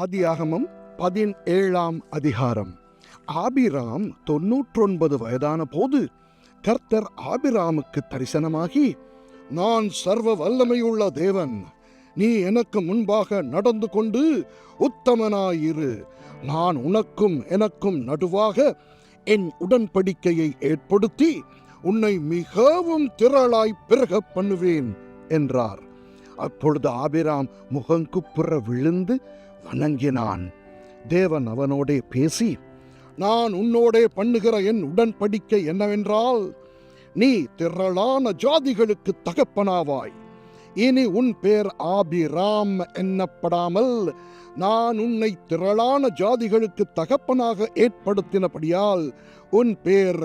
ஆதியாகமம் 17ஆம் அதிகாரம். ஆபிராம் 99 வயதான போது கர்த்தர் ஆபிராமுக்கு தரிசனமாகி, நான் சர்வ வல்லமையுள்ள தேவன், நீ எனக்கு முன்பாக நடந்து கொண்டு உத்தமனாயிரு. நான் உனக்கும் எனக்கும் நடுவாக என் உடன்படிக்கையை ஏற்படுத்தி உன்னை மிகவும் திரளாய் பெருக பண்ணுவேன் என்றார். அப்பொழுது ஆபிராம் முகங்குப்புற விழுந்து வணங்கினான். தேவன் அவனோடே பேசி, நான் உன்னோடே பண்ணுகிற என் உடன்படிக்கை என்னவென்றால், நீ திரளான ஜாதிகளுக்கு தகப்பனாவாய். இனி உன் பேர் ஆபிராம் என்னப்படாமல் நான் உன்னை திரளான ஜாதிகளுக்கு தகப்பனாக ஏற்படுத்தினபடியால் உன் பேர்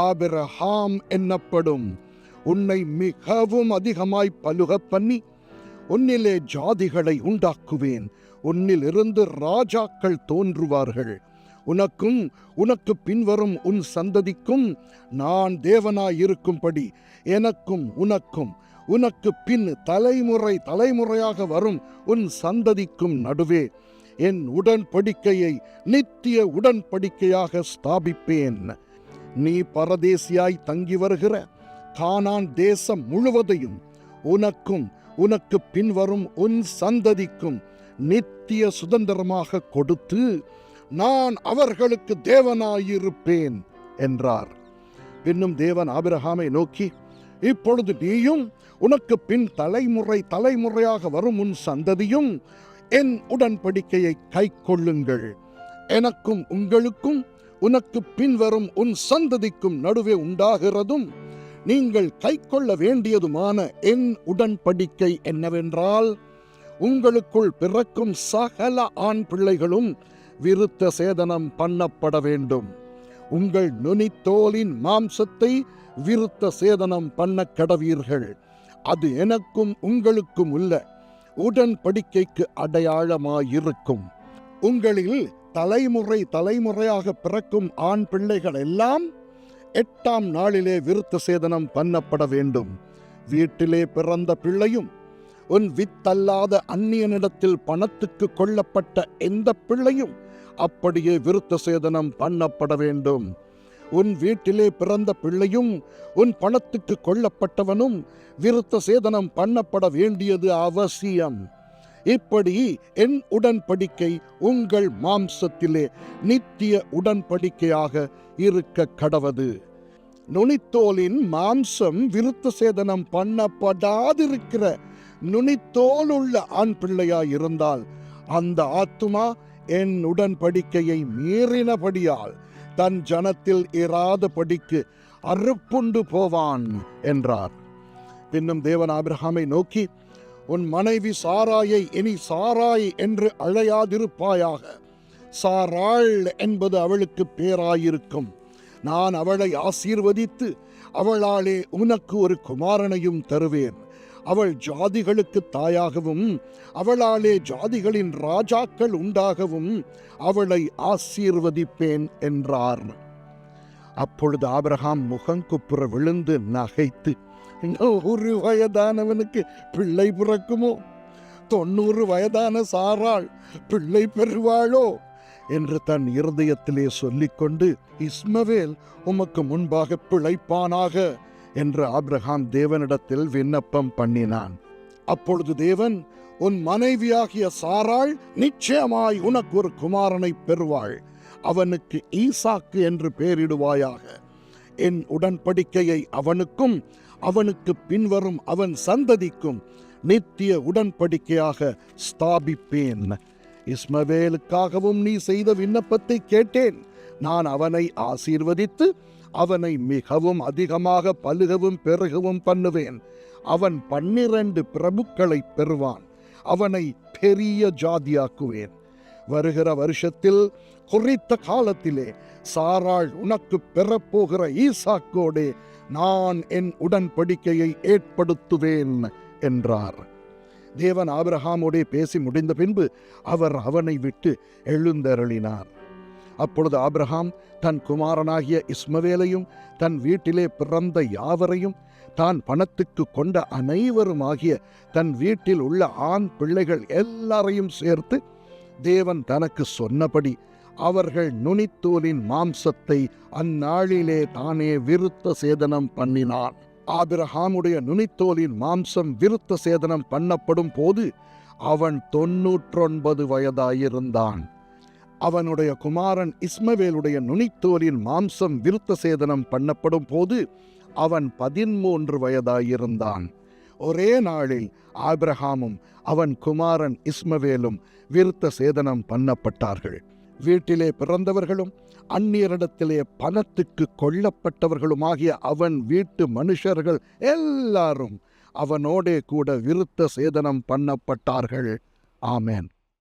ஆபிரகாம் என்னப்படும். உன்னை மிகவும் அதிகமாய் பலுகப் பண்ணி உன்னிலே ஜாதிகளை உண்டாக்குவேன். உன்னிலிருந்து ராஜாக்கள் தோன்றுவார்கள். உனக்கும் உனக்கு பின்வரும் உன் சந்ததிக்கும் நான் தேவனாயிருக்கும்படி எனக்கும் உனக்கும் உனக்கு பின் தலைமுறை தலைமுறையாக வரும் உன் சந்ததிக்கும் நடுவே என் உடன்படிக்கையை நித்திய உடன்படிக்கையாக ஸ்தாபிப்பேன். நீ பரதேசியாய் தங்கி வருகிற கானான் தேசம் முழுவதையும் உனக்கும் உனக்கு பின்வரும் உன் சந்ததிக்கும் நித்திய சுதந்திரமாக கொடுத்து நான் அவர்களுக்கு தேவனாயிருப்பேன் என்றார். பின்னும் தேவன் ஆபிரகாமை நோக்கி, இப்பொழுது நீயும் உனக்கு பின் தலைமுறை தலைமுறையாக வரும் உன் சந்ததியும் என் உடன்படிக்கையை கை கொள்ளுங்கள். எனக்கும் உங்களுக்கும் உனக்கு பின்வரும் உன் சந்ததிக்கும் நடுவே உண்டாகிறதும் நீங்கள் கை கொள்ள வேண்டியதுமான என் உடன்படிக்கை என்னவென்றால், உங்களுக்குள் பிறக்கும் சகல ஆண் பிள்ளைகளும் விருத்த சேதனம் பண்ணப்பட வேண்டும். உங்கள் நுனித்தோலின் மாம்சத்தை விருத்த சேதனம் பண்ண கடவீர்கள். அது எனக்கும் உங்களுக்கும் உள்ள உடன்படிக்கைக்கு அடையாளமாயிருக்கும். உங்களில் தலைமுறை தலைமுறையாக பிறக்கும் ஆண் பிள்ளைகள் எல்லாம் 8ஆம் நாளிலே விருத்த சேதனம் பண்ணப்பட வேண்டும். வீட்டிலே பிறந்த பிள்ளையும் உன் வித்தல்லாத அந்நியனிடத்தில் பணத்துக்கு கொள்ளப்பட்ட எந்த பிள்ளையும் அப்படியே விருத்த சேதனம் பண்ணப்பட வேண்டும். உன் வீட்டிலே பிறந்த பிள்ளையும் உன் பணத்துக்கு கொள்ளப்பட்டவனும் விருத்த சேதனம் பண்ணப்பட வேண்டியது அவசியம். இப்படி என் உடன்படிக்கை உங்கள் மாம்சத்திலே நித்திய உடன்படிக்கையாக இருக்க கடவது. நுனித்தோலின் மாம்சம் விருத்த சேதனம் பண்ணப்படாதிருக்கிற நுனித்தோல் உள்ள ஆண் பிள்ளையாய் இருந்தால் அந்த ஆத்துமா என் உடன்படிக்கையை மீறினபடியால் தன் ஜனத்தில் இராதபடிக்கு அறுப்புண்டு போவான் என்றார். பின்னும் தேவன் ஆபிரகாமை நோக்கி, உன் மனைவி சாராயை இனி சாராய் என்று அழையாதிருப்பாயாக. சாராள் என்பது அவளுக்கு பேராயிருக்கும். நான் அவளை ஆசீர்வதித்து அவளாலே உனக்கு ஒரு குமாரனையும் தருவேன். அவள் ஜாதிகளுக்கு தாயாகவும் அவளாலே ஜாதிகளின் ராஜாக்கள் உண்டாகவும் அவளை ஆசீர்வதிப்பேன் என்றார். அப்பொழுது ஆபிரகாம் முகங்குப்புற விழுந்து நகைத்து, 100 வயதானவனுக்கு பிள்ளை பிறக்குமோ? 90 வயதான சாராள் பிள்ளை பெறுவாளோ என்று தன் இருதயத்திலே சொல்லிக்கொண்டு, இஸ்மவேல் உமக்கு முன்பாக பிழைப்பானாக என்று ஆபிரகாம் தேவனிடத்தில் விண்ணப்பம் பண்ணினான். அப்பொழுது தேவன், உன் மனைவியாகிய சாராள் நிச்சயமாய் உனக்கு ஒரு குமாரனை பெறுவாள். அவனுக்கு ஈசாக்கு என்று பெயரிடுவாயாக. என் உடன்படிக்கையை அவனுக்கும் அவனுக்கு பின்வரும் அவன் சந்ததிக்கும் நித்திய உடன்படிக்கையாக ஸ்தாபிப்பேன். இஸ்மவேலுக்காகவும் நீ செய்த விண்ணப்பத்தை கேட்டேன். நான் அவனை ஆசீர்வதித்து அவனை மிகவும் அதிகமாக பலுகவும் பெருகவும் பண்ணுவேன். அவன் 12 பிரபுக்களை பெறுவான். அவனை பெரிய ஜாதியாக்குவேன். வருகிற வருஷத்தில் குறித்த காலத்திலே சாராள் உனக்கு பெறப்போகிற ஈசாக்கோடே நான் என் உடன்படிக்கையை ஏற்படுத்துவேன் என்றார். தேவன் ஆபிரகாமோடே பேசி முடிந்த பின்பு அவர் அவனை விட்டு எழுந்தருளினார். அப்பொழுது ஆபிரகாம் தன் குமாரனாகிய இஸ்மவேலையும் தன் வீட்டிலே பிறந்த யாவரையும் தான் பணத்துக்கு கொண்ட அனைவருமாகிய தன் வீட்டில் உள்ள ஆண் பிள்ளைகள் எல்லாரையும் சேர்த்து தேவன் தனக்கு சொன்னபடி அவர்கள் நுனித்தோலின் மாம்சத்தை அந்நாளிலே தானே விருத்த சேதனம் பண்ணினான். ஆபிரகாமுடைய நுனித்தோலின் மாம்சம் விருத்த சேதனம் பண்ணப்படும் போது அவன் 99 வயதாயிருந்தான். அவனுடைய குமாரன் இஸ்மவேலுடைய நுனித்தோலின் மாம்சம் விருத்த சேதனம் பண்ணப்படும் போது அவன் 13 வயதாயிருந்தான். ஒரே நாளில் ஆபிரகாமும் அவன் குமாரன் இஸ்மவேலும் விருத்த சேதனம் பண்ணப்பட்டார்கள். வீட்டிலே பிறந்தவர்களும் அந்நியரிடத்திலே பணத்துக்கு கொல்லப்பட்டவர்களுமாகிய அவன் வீட்டு மனுஷர்கள் எல்லாரும் அவனோடே கூட விருத்த சேதனம் பண்ணப்பட்டார்கள். ஆமென்.